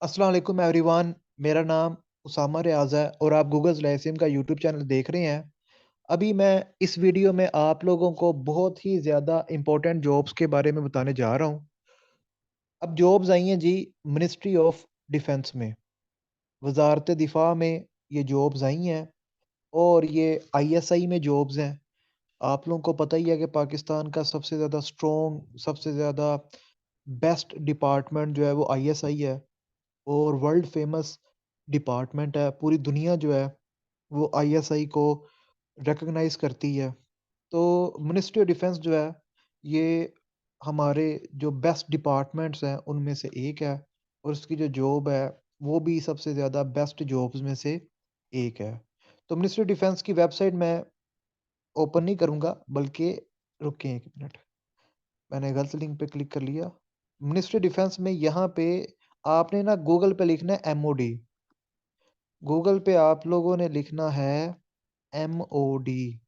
अस्सलाम वालेकुम एवरीवन। मेरा नाम उसामा रियाज है और आप गूगल लाइसिम का यूट्यूब चैनल देख रहे हैं। अभी मैं इस वीडियो में आप लोगों को बहुत ही ज़्यादा इम्पोर्टेंट जॉब्स के बारे में बताने जा रहा हूँ। अब जॉब्स आई हैं जी, मिनिस्ट्री ऑफ डिफेंस में, वजारत दिफा में ये जॉब्स आई हैं और ये आईएसआई में जॉब्स हैं। आप लोगों को पता ही है कि पाकिस्तान का सबसे ज़्यादा स्ट्रॉन्ग, सबसे ज़्यादा बेस्ट डिपार्टमेंट जो है वो आईएसआई है और वर्ल्ड फेमस डिपार्टमेंट है। पूरी दुनिया जो है वो आईएसआई को रिकॉग्नाइज करती है। तो मिनिस्ट्री ऑफ डिफेंस जो है ये हमारे जो बेस्ट डिपार्टमेंट्स हैं उनमें से एक है और उसकी जो जॉब है वो भी सबसे ज़्यादा बेस्ट जॉब्स में से एक है। तो मिनिस्ट्री ऑफ डिफेंस की वेबसाइट मैं ओपन नहीं करूँगा, बल्कि रुकें एक मिनट, मैंने गलत लिंक पे क्लिक कर लिया। मिनिस्ट्री डिफेंस में यहाँ पे आपने ना गूगल पे लिखना है एमओडी। गूगल पे आप लोगों ने लिखना है एमओडी।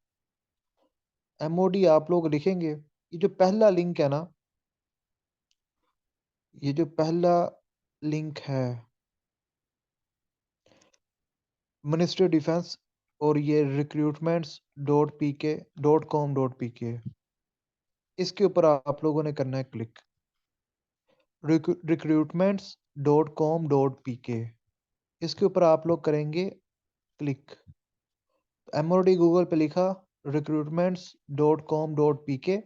एमओडी आप लोग लिखेंगे, ये जो पहला लिंक है ना, ये जो पहला लिंक है मिनिस्ट्री ऑफ डिफेंस और ये रिक्रूटमेंट्स डॉट पी के .com.pk, इसके ऊपर आप लोगों ने करना है क्लिक। recruitments.com.pk, इसके ऊपर आप लोग करेंगे क्लिक। एमओडी गूगल पे लिखा, recruitments.com.pk,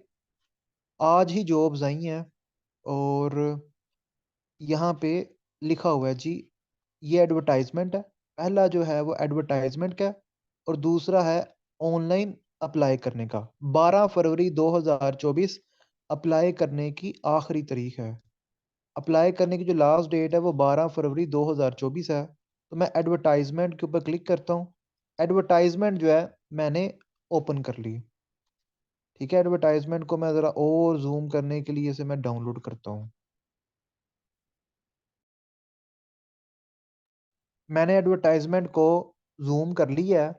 आज ही जॉब्स आई हैं और यहाँ पे लिखा हुआ है जी, ये एडवर्टाइजमेंट है। पहला जो है वो एडवर्टाइजमेंट का है और दूसरा है ऑनलाइन अप्लाई करने का। 12 फरवरी 2024 अप्लाई करने की आखिरी तारीख है। अप्लाई करने की जो लास्ट डेट है वो 12 फरवरी 2024 है। तो मैं एडवर्टाइजमेंट के ऊपर क्लिक करता हूँ। एडवर्टाइजमेंट जो है मैंने ओपन कर ली। ठीक है, एडवर्टाइजमेंट को मैं ज़रा और जूम करने के लिए इसे मैं डाउनलोड करता हूँ। मैंने एडवर्टाइजमेंट को जूम कर लिया है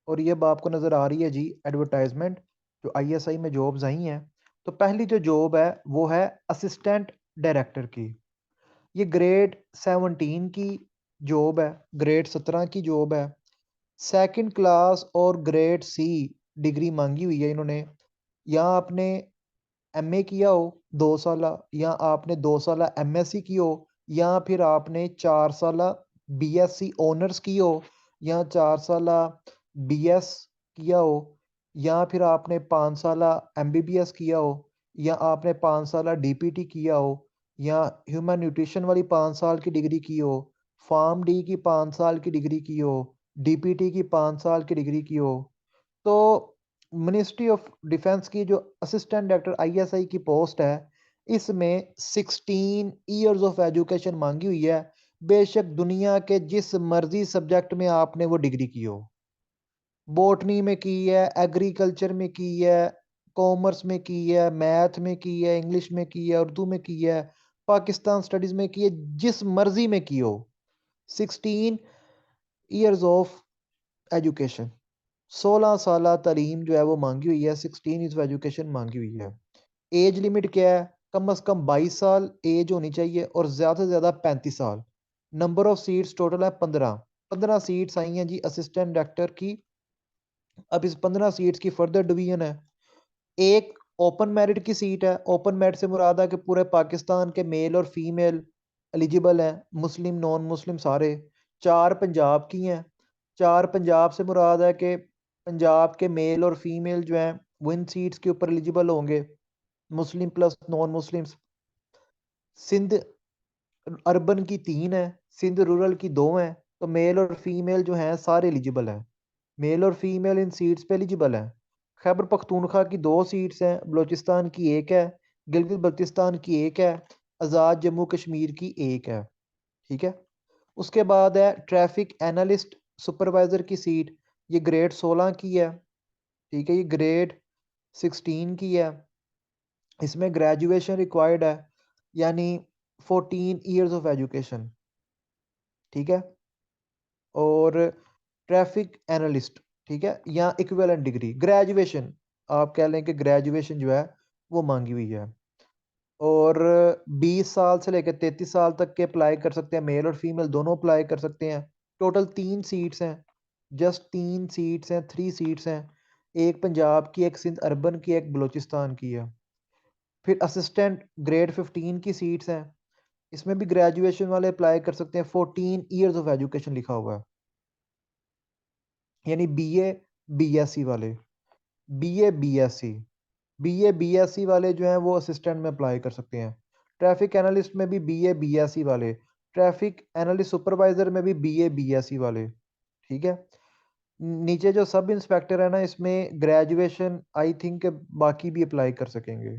और ये अब आपको नज़र आ रही है जी एडवर्टाइजमेंट, जो आईएसआई में जॉब्स आई हैं। तो पहली जो जॉब है वो है असिस्टेंट डायरेक्टर की। ये ग्रेड 17 की जॉब है, ग्रेड 17 की जॉब है। सेकंड क्लास और ग्रेड सी डिग्री मांगी हुई है इन्होंने। या आपने एमए किया हो 2 साल, या आपने 2 साल एमएससी की हो, या फिर आपने 4 साल बीएससी ऑनर्स की हो, या 4 साल बीएस किया हो, या फिर आपने 5 साल एमबीबीएस किया हो, या आपने 5 साल डीपीटी किया हो, या ह्यूमन न्यूट्रिशन वाली 5 साल की डिग्री की हो, फार्म डी की 5 साल की डिग्री की हो, डीपीटी की 5 साल की डिग्री की हो। तो मिनिस्ट्री ऑफ डिफेंस की जो असिस्टेंट डायरेक्टर आईएसआई की पोस्ट है, इसमें 16 इयर्स ऑफ एजुकेशन मांगी हुई है। बेशक दुनिया के जिस मर्जी सब्जेक्ट में आपने वो डिग्री की हो, बॉटनी में की है, एग्रीकल्चर में की है, कॉमर्स में की है, मैथ में की है, इंग्लिश में की है, उर्दू में की है, पाकिस्तान स्टडीज में की है, जिस मर्जी में की हो। 16 इयर्स ऑफ एजुकेशन, 16 साल तालीम जो है वो मांगी हुई है, 16 ईयर्स एजुकेशन मांगी हुई है। एज लिमिट क्या है? कम से कम 22 साल एज होनी चाहिए और ज़्यादा से ज़्यादा 35 साल। नंबर ऑफ सीट्स टोटल है 15। 15 सीट्स आई हैं जी असिस्टेंट डायरेक्टर की। अब इस 15 सीट्स की फर्दर डिवीजन है। एक ओपन मेरिट की सीट है। ओपन मेरिट से मुराद है कि पूरे पाकिस्तान के मेल और फीमेल एलिजिबल हैं, मुस्लिम नॉन मुस्लिम सारे। 4 पंजाब की हैं। 4 पंजाब से मुराद है कि पंजाब के मेल और फीमेल जो हैं वो इन सीट्स के ऊपर एलिजिबल होंगे, Muslim plus non Muslims. Sindh urban की 3 है, सिंध रूरल की 2 हैं। तो मेल और फीमेल जो हैं सारे एलिजिबल हैं। मेल और फीमेल इन सीट्स पे एलिजिबल हैं। खैबर पख्तूनख्वा की 2 सीट्स हैं, बलूचिस्तान की 1 है, गिलगित बल्तिस्तान की 1 है, आज़ाद जम्मू कश्मीर की 1 है। ठीक है। उसके बाद है ट्रैफिक एनालिस्ट सुपरवाइजर की सीट। ये ग्रेड 16 की है। ठीक है, ये ग्रेड 16 की है। इसमें ग्रेजुएशन रिक्वायर्ड है, यानी 14 इयर्स ऑफ एजुकेशन। ठीक है। और ट्रैफिक एनालिस्ट, ठीक है, या इक्विवेलेंट डिग्री ग्रेजुएशन, आप कह लें कि ग्रेजुएशन जो है वो मांगी हुई है। और 20 साल से लेकर 33 साल तक के अप्लाई कर सकते हैं, मेल और फीमेल दोनों अप्लाई कर सकते हैं। टोटल 3 सीट्स हैं, जस्ट 3 सीट्स हैं, 3 सीट्स हैं। एक पंजाब की, एक सिंध अर्बन की, एक बलूचिस्तान की है। फिर असिस्टेंट ग्रेड 15 की सीट्स हैं, इसमें भी ग्रेजुएशन वाले अप्लाई कर सकते हैं। 14 ईयर्स ऑफ एजुकेशन लिखा हुआ है, यानी BA BSc वाले, BA BSc, BA BSc वाले जो हैं वो असिस्टेंट में अप्लाई कर सकते हैं। ट्रैफिक एनालिस्ट में भी BA BSc वाले, ट्रैफिक एनालिस्ट सुपरवाइजर में भी BA BSc वाले। ठीक है। नीचे जो सब इंस्पेक्टर है ना, इसमें ग्रेजुएशन आई थिंक बाकी भी अप्लाई कर सकेंगे।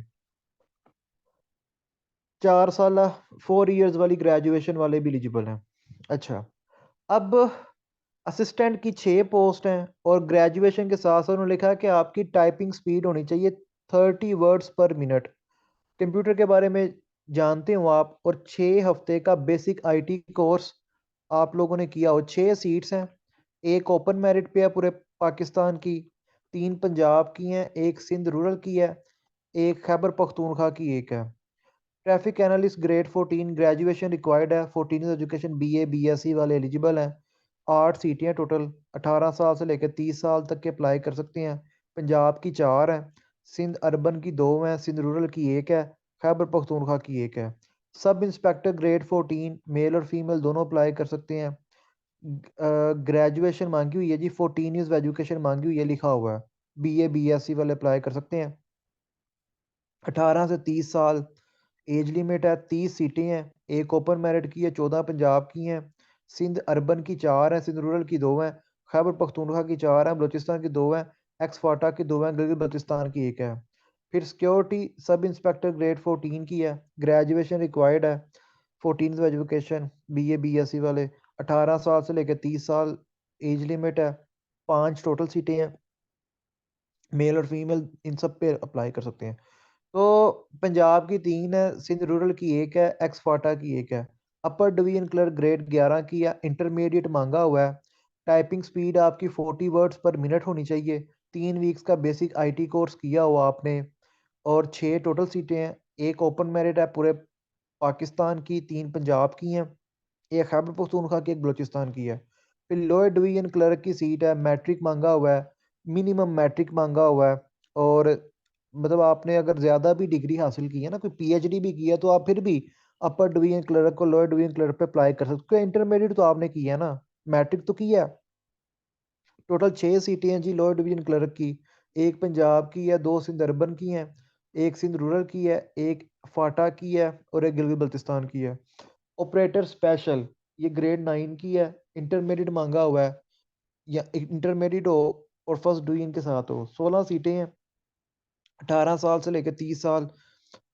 4 साल 4 इयर्स वाली ग्रेजुएशन वाले भी एलिजिबल हैं। अच्छा, अब असिस्टेंट की 6 पोस्ट हैं और ग्रेजुएशन के साथ साथ उन्होंने लिखा है कि आपकी टाइपिंग स्पीड होनी चाहिए 30 वर्ड्स पर मिनट। कंप्यूटर के बारे में जानते हो आप, और 6 हफ्ते का बेसिक आईटी कोर्स आप लोगों ने किया हो। 6 सीट्स हैं, एक ओपन मेरिट पे है पूरे पाकिस्तान की, 3 पंजाब की हैं, एक सिंध रूरल की है, एक खैबर पख्तूनख्वा की एक है। Traffic analyst grade 14, graduation required है, 14 एजुकेशन, BA BSc वाले एलिजिबल हैं। 8 सीटें हैं टोटल, 18 साल से लेकर 30 साल तक के अप्लाई कर सकते हैं। पंजाब की 4 हैं, सिंध अर्बन की 2 हैं, सिंध रूरल की एक है, खैबर पख्तूनख्वा की एक है। सब इंस्पेक्टर ग्रेड 14, मेल और फीमेल दोनों अप्लाई कर सकते हैं। ग्रेजुएशन मांगी हुई है जी, 14 ईयर्स एजुकेशन मांगी हुई है, लिखा हुआ है। BA BSc वाले अप्लाई कर सकते हैं। 18 से 30 साल एज लिमिट है। 30 सीटें हैं, एक ओपन मेरिट की है, 14 पंजाब की हैं। सिंध अर्बन की 4 हैं, सिंध रूरल की 2 हैं, खैबर पख्तूनख्वा की 4 हैं, बलूचिस्तान की 2 हैं, एक्स फाटा की 2 हैं, गिलगित बल्तिस्तान की एक है। फिर सिक्योरिटी सब इंस्पेक्टर ग्रेड 14 की है, ग्रेजुएशन रिक्वायर्ड है, 14 एजुकेशन, BA BSc वाले। 18 साल से लेकर 30 साल एज लिमिट है। 5 टोटल सीटें हैं, मेल और फीमेल इन सब पे अप्लाई कर सकते हैं। तो पंजाब की 3 है, सिंध रूरल की एक है, एक्स फाटा की एक है। अपर डिवीजन क्लर्क ग्रेड 11 की है, इंटरमीडिएट मांगा हुआ है। टाइपिंग स्पीड आपकी 40 वर्ड्स पर मिनट होनी चाहिए। 3 वीक्स का बेसिक आईटी कोर्स किया हुआ आपने। और 6 टोटल सीटें हैं, एक ओपन मेरिट है पूरे पाकिस्तान की, 3 पंजाब की हैं, एक खैबर पख्तूनख्वा की, एक बलूचिस्तान की है। फिर लोअर डिवीजन क्लर्क की सीट है, मैट्रिक मांगा हुआ है, मिनिमम मैट्रिक मांगा हुआ है। और मतलब आपने अगर ज़्यादा भी डिग्री हासिल की है ना, कोई PhD भी किया, तो आप फिर भी अपर डिवीजन क्लर्क को लोअर डिवीजन क्लर्क पे अप्लाई कर सकते हो। इंटरमीडिएट तो आपने किया है ना, मैट्रिक तो किया है। टोटल 6 सीटें हैं जी लोअर डिवीजन क्लर्क की। एक पंजाब की है, 2 सिंध अर्बन की हैं, एक सिंध रूरल की है, एक फाटा की है, और एक गिलगित बल्तिस्तान की है। ऑपरेटर स्पेशल, ये ग्रेड 9 की है, इंटरमीडिएट मांगा हुआ है, या इंटरमीडिएट हो और फर्स्ट डिवीजन के साथ हो। 16 सीटें हैं, 18 साल से लेकर 30 साल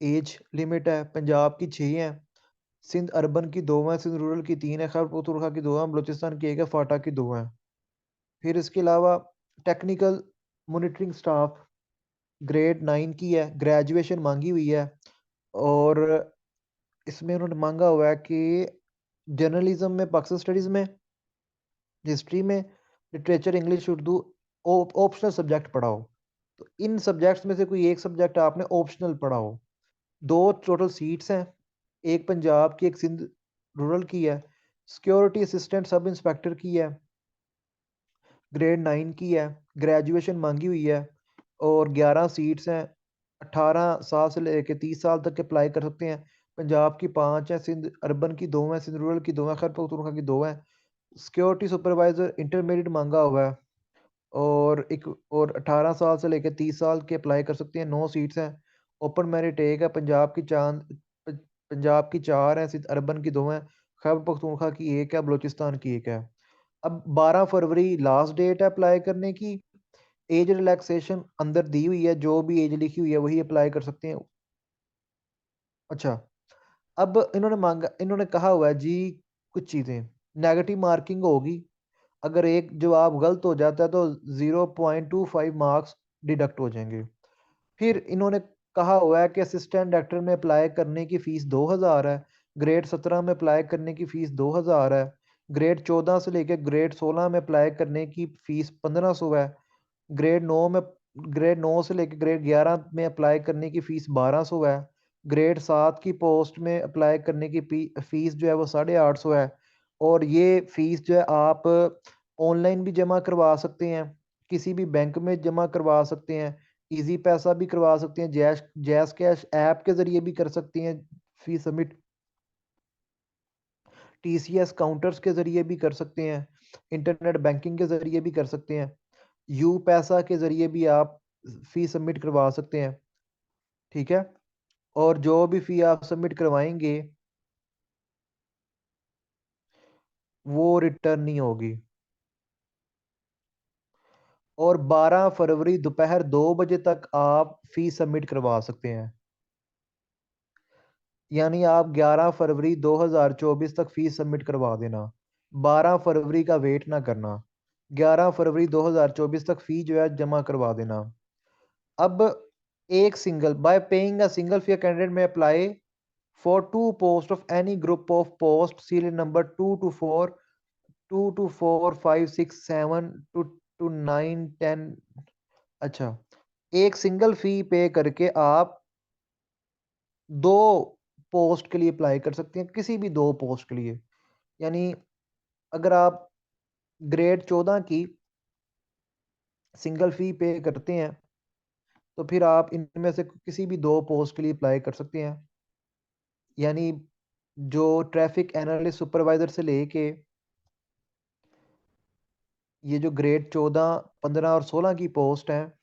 एज लिमिट है। पंजाब की 6 हैं, सिंध अर्बन की 2 हैं, सिंध रूरल की 3 है, खैबर पख्तूनख्वा की 2 हैं, बलूचिस्तान की एक है, फाटा की 2 हैं। फिर इसके अलावा टेक्निकल मॉनिटरिंग स्टाफ ग्रेड 9 की है, ग्रेजुएशन मांगी हुई है। और इसमें उन्होंने मांगा हुआ है कि जर्नलिज्म में, पाकिस्तान स्टडीज़ में, हिस्ट्री में, literature, English, Urdu optional subject पढ़ा हो। तो इन सब्जेक्ट्स में से कोई एक सब्जेक्ट आपने ऑप्शनल पढ़ा हो। 2 टोटल सीट्स हैं, एक पंजाब की, एक सिंध रूरल की है। सिक्योरिटी असिस्टेंट सब इंस्पेक्टर की है, ग्रेड 9 की है, ग्रेजुएशन मांगी हुई है। और 11 सीट्स हैं, 18 साल से लेकर 30 साल तक के अप्लाई कर सकते हैं। पंजाब की 5 हैं, सिंध अर्बन की 2 हैं, सिंध रूरल की 2 हैं, खैबर पख्तूनख्वा की 2 हैं। सिक्योरिटी सुपरवाइजर इंटरमीडिएट मांगा हुआ है। और एक और 18 साल से लेकर 30 साल के अप्लाई कर सकते हैं। 9 सीट्स हैं, ओपन मेरिट एक है, पंजाब की 4 हैं, सिंध अर्बन की 2 हैं, खैबर पख्तूनख्वा की एक है, बलूचिस्तान की एक है। अब 12 फरवरी लास्ट डेट है अप्लाई करने की। एज रिलैक्सेशन अंदर दी हुई है, जो भी एज लिखी हुई है वही अप्लाई कर सकते हैं। अच्छा, अब इन्होंने कहा हुआ है जी कुछ चीज़ें, नेगेटिव मार्किंग होगी। अगर एक जवाब गलत हो जाता है तो 0.25 मार्क्स डिडक्ट हो जाएंगे। फिर इन्होंने कहा हुआ है कि असिस्टेंट डायरेक्टर में अप्लाई करने की फ़ीस 2000 है, ग्रेड 17 में अप्लाई करने की फ़ीस 2000 है, ग्रेड 14 से लेकर ग्रेड 16 में अप्लाई करने की फ़ीस 1500 है, ग्रेड 9 में ग्रेड 9 से लेकर ग्रेड 11 में अप्लाई करने की फ़ीस 1200 है, ग्रेड 7 की पोस्ट में अप्लाई करने की फीस जो है वो 850 है। और ये फीस जो है आप ऑनलाइन भी जमा करवा सकते हैं, किसी भी बैंक में जमा करवा सकते हैं, इजी पैसा भी करवा सकते हैं, जैश जैस कैश ऐप के ज़रिए भी कर सकती हैं फीस सबमिट, टीसीएस काउंटर्स के ज़रिए भी कर सकते हैं, इंटरनेट बैंकिंग के ज़रिए भी कर सकते हैं, यू पैसा के ज़रिए भी आप फीस सबमिट करवा सकते हैं। ठीक है, और जो भी फ़ी आप सबमिट करवाएंगे वो रिटर्न नहीं होगी। और 12 फरवरी दोपहर 2 बजे तक आप फीस सबमिट करवा सकते हैं। यानी आप 11 फरवरी 2024 तक फीस सबमिट करवा देना, 12 फरवरी का वेट ना करना, 11 फरवरी 2024 तक फी जो है जमा करवा देना। अब एक single by paying a single fee candidate में apply for two post of any group of post serial number 2 to 4, 2 to 4, 5, 6, 7 to 9, 10। अच्छा, एक सिंगल फी पे करके आप दो पोस्ट के लिए अप्लाई कर सकते हैं, किसी भी दो पोस्ट के लिए। यानी अगर आप ग्रेड 14 की सिंगल फी पे करते हैं तो फिर आप इनमें से किसी भी दो पोस्ट के लिए अप्लाई कर सकते हैं। यानी जो ट्रैफिक एनालिस्ट सुपरवाइजर से लेके ये जो ग्रेड 14, 15 और 16 की पोस्ट है,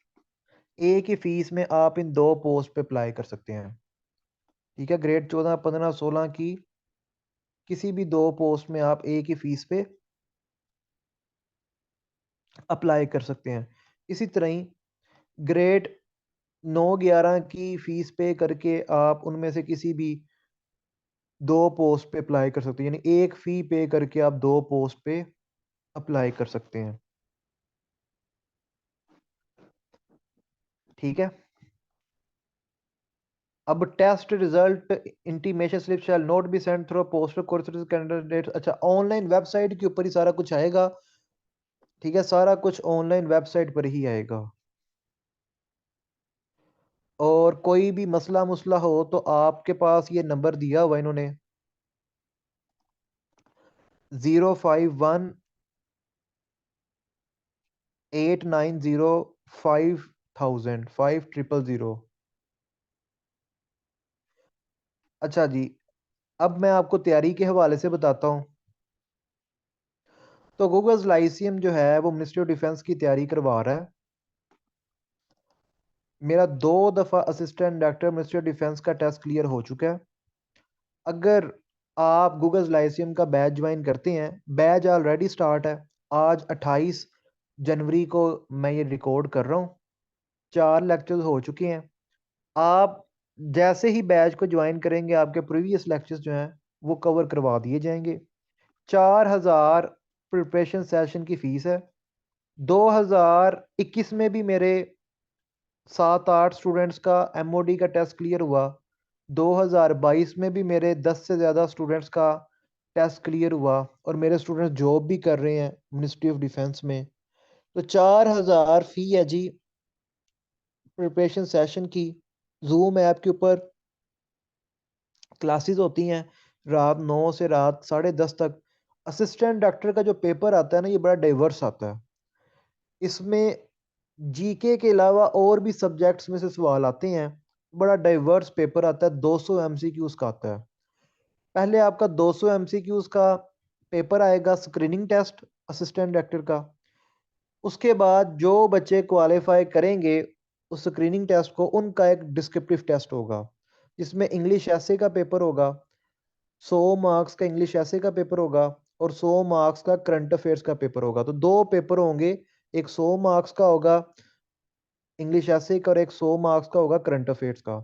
एक ही फीस में आप इन दो पोस्ट पे अप्लाई कर सकते हैं। ठीक है, ग्रेड 14, 15, 16 की किसी भी दो पोस्ट में आप एक ही फीस पे अप्लाई कर सकते हैं। इसी तरह ही ग्रेड 9, 11 की फीस पे करके आप उनमें से किसी भी दो पोस्ट पे अप्लाई कर सकते हैं, यानी एक फी पे करके आप दो पोस्ट पे अप्लाई कर सकते हैं। ठीक है, अब test result intimation slip shall not be send through postal courses candidate. अच्छा, ऑनलाइन वेबसाइट के ऊपर ही सारा कुछ आएगा। ठीक है, सारा कुछ ऑनलाइन वेबसाइट पर ही आएगा। और कोई भी मसला मुसला हो तो आपके पास ये नंबर दिया हुआ इन्होंने, 051 890 5000 अच्छा जी, अब मैं आपको तैयारी के हवाले से बताता हूँ। तो गूगल लाइसियम जो है वो मिनिस्ट्री ऑफ डिफेंस की तैयारी करवा रहा है। मेरा 2 दफ़ा assistant director ministry of defence का टेस्ट क्लियर हो चुका है। अगर आप गूगल लाइसियम का बैच ज्वाइन करते हैं, बैच ऑलरेडी स्टार्ट है। आज 28 जनवरी को मैं ये रिकॉर्ड कर रहा हूँ, 4 लेक्चर्स हो चुके हैं। आप जैसे ही बैच को ज्वाइन करेंगे आपके प्रीवियस लेक्चर्स जो हैं वो कवर करवा दिए जाएंगे। 4,000 प्रिपरेशन सेशन की फ़ीस है। 2021 में भी मेरे 7-8 स्टूडेंट्स का एमओडी का टेस्ट क्लियर हुआ। 2022 में भी मेरे 10 से ज़्यादा स्टूडेंट्स का टेस्ट क्लियर हुआ और मेरे स्टूडेंट्स जॉब भी कर रहे हैं मिनिस्ट्री ऑफ डिफेंस में। तो 4,000 फ़ी है जी प्रिपरेशन सेशन की। जूम ऐप के ऊपर क्लासेस होती हैं रात 9 से रात 10:30 तक। असिस्टेंट डॉक्टर का जो पेपर आता है ना, ये बड़ा डाइवर्स आता है। इसमें जीके के अलावा और भी सब्जेक्ट्स में से सवाल आते हैं। बड़ा डाइवर्स पेपर आता है, 200 एमसीक्यूज का आता है। पहले आपका 200 एमसीक्यूज का पेपर आएगा, स्क्रीनिंग टेस्ट असिस्टेंट डायरेक्टर का। उसके बाद जो बच्चे क्वालिफाई करेंगे उस स्क्रीनिंग टेस्ट को, उनका एक डिस्क्रिप्टिव टेस्ट होगा जिसमें इंग्लिश ऐसे का पेपर होगा। 100 मार्क्स का इंग्लिश ऐसे का पेपर होगा और 100 मार्क्स का करंट अफेयर्स का पेपर होगा। तो दो पेपर होंगे, एक 100 मार्क्स का होगा इंग्लिश ऐसे का और एक 100 मार्क्स का होगा करंट अफेयर्स का।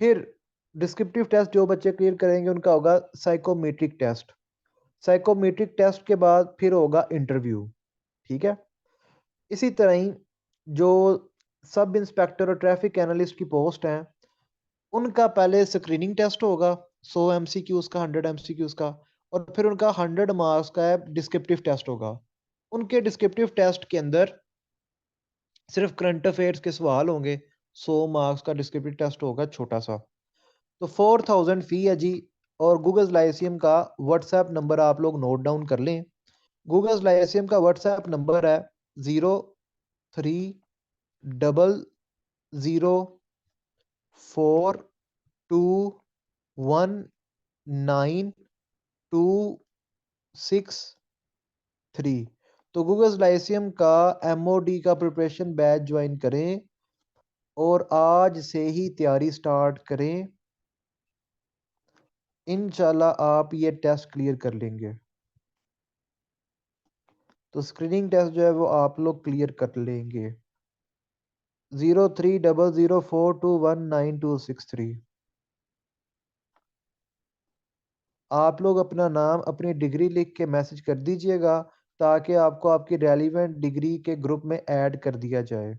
फिर डिस्क्रिप्टिव टेस्ट जो बच्चे क्लियर करेंगे उनका होगा साइकोमेट्रिक टेस्ट। साइकोमेट्रिक टेस्ट के बाद फिर होगा इंटरव्यू। ठीक है, इसी तरह ही जो सब इंस्पेक्टर और ट्रैफिक एनालिस्ट की पोस्ट हैं उनका पहले स्क्रीनिंग टेस्ट होगा, 100 एमसीक्यूज का, 100 एमसीक्यूज का। और फिर उनका 100 मार्क्स का है डिस्क्रिप्टिव टेस्ट होगा। उनके डिस्क्रिप्टिव टेस्ट के अंदर सिर्फ करंट अफेयर्स के सवाल होंगे। 100 मार्क्स का डिस्क्रिप्टिव टेस्ट होगा छोटा सा। तो 4000 फ़ी है जी। और गूगल लाइसियम का व्हाट्सएप नंबर आप लोग नोट डाउन कर लें। गूगल लाइसियम का व्हाट्सएप नंबर है 030040219263। तो गूगल लाइसियम का एमओडी का प्रिपरेशन बैच ज्वाइन करें और आज से ही तैयारी स्टार्ट करें। इंशाल्लाह आप ये टेस्ट क्लियर कर लेंगे। तो स्क्रीनिंग टेस्ट जो है वो आप लोग क्लियर कर लेंगे। 030042199263। आप लोग अपना नाम अपनी डिग्री लिख के मैसेज कर दीजिएगा ताकि आपको आपकी रेलिवेंट डिग्री के ग्रुप में ऐड कर दिया जाए।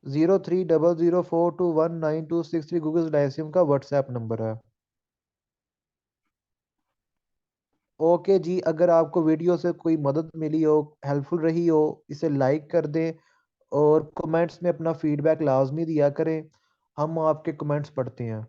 030042199263 गूगल डायसियम का व्हाट्सएप नंबर है। ओके जी, अगर आपको वीडियो से कोई मदद मिली हो, हेल्पफुल रही हो, इसे लाइक कर दें और कमेंट्स में अपना फीडबैक लाजमी दिया करें। हम आपके कमेंट्स पढ़ते हैं।